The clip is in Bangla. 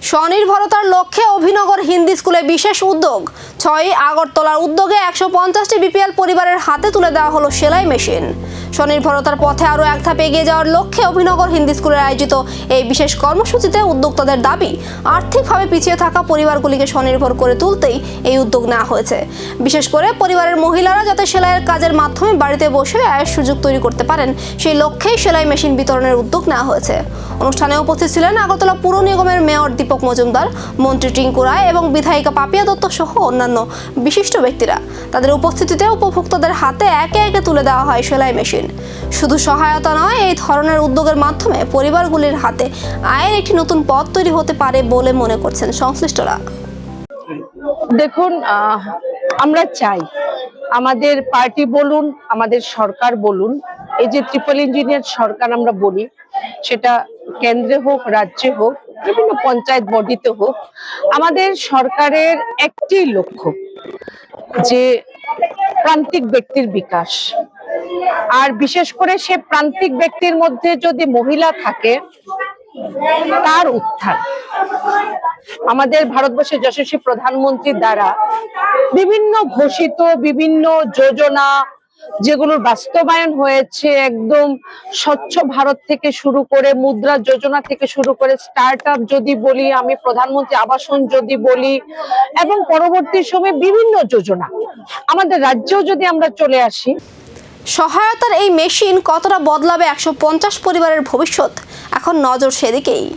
স্বনির্ভরতার লক্ষ্যে অভিনগর হিন্দি স্কুলে বিশেষ উদ্যোগ। 6 আগরতলার উদ্যোগে 150টি বিপিএল পরিবারের হাতে তুলে দেওয়া হলো সেলাই মেশিন। স্বনির্ভরতার পথে আরও এক ধাপ এগিয়ে যাওয়ার লক্ষ্যে অভিনগর হিন্দি স্কুলের আয়োজিত এই বিশেষ কর্মসূচিতে উদ্যোক্তাদের দাবি, আর্থিকভাবে পিছিয়ে থাকা পরিবারগুলিকে স্বনির্ভর করে তুলতেই এই উদ্যোগ নেওয়া হয়েছে। বিশেষ করে পরিবারের মহিলারা যাতে সেলাইয়ের কাজের মাধ্যমে বাড়িতে বসে আয়ের সুযোগ তৈরি করতে পারেন, সেই লক্ষ্যেই সেলাই মেশিন বিতরণের উদ্যোগ নেওয়া হয়েছে। অনুষ্ঠানে উপস্থিত ছিলেন আগরতলা পুর নিগমের মেয়র দীপক মজুমদার, মন্ত্রী টিঙ্কু রায় এবং বিধায়িকা পাপিয়া দত্ত সহ অন্যান্য বিশিষ্ট ব্যক্তিরা। তাদের উপস্থিতিতে উপভোক্তাদের হাতে একে একে তুলে দেওয়া হয় সেলাই মেশিন। শুধু সহায়তা নয়, এই ধরনের উদ্যোগের মাধ্যমে পরিবারগুলির হাতে আয়ের একটি নতুন পথ তৈরি হতে পারে বলে মনে করছেন সংশ্লিষ্টরা। দেখুন, আমরা চাই আমাদের পার্টি বলুন, আমাদের সরকার বলুন, এই যে ট্রিপল ইঞ্জিনের সরকার আমরা বলি, সেটা কেন্দ্রে হোক, রাজ্যে হোক, বিভিন্ন পঞ্চায়েত বডিতে হোক, আমাদের সরকারের একটি লক্ষ্য যে প্রান্তিক ব্যক্তির বিকাশ। আর বিশেষ করে সে প্রান্তিক ব্যক্তির মধ্যে যদি মহিলা থাকে, তার উত্থান। আমাদের ভারতবর্ষের যশস্বী প্রধানমন্ত্রীর দ্বারা বিভিন্ন ঘোষিত বিভিন্ন যোজনা যেগুলোর বাস্তবায়ন হয়েছে, একদম স্বচ্ছ ভারত থেকে শুরু করে, মুদ্রা যোজনা থেকে শুরু করে, স্টার্ট আপ যদি বলি, আমি প্রধানমন্ত্রী আবাসন যদি বলি, এবং পরবর্তী সময়ে বিভিন্ন যোজনা আমাদের রাজ্যেও যদি আমরা চলে আসি। সহায়তার এই মেশিন কতটা বদলাবে 150 পরিবারের ভবিষ্যৎ, এখন নজর সেদিকেই।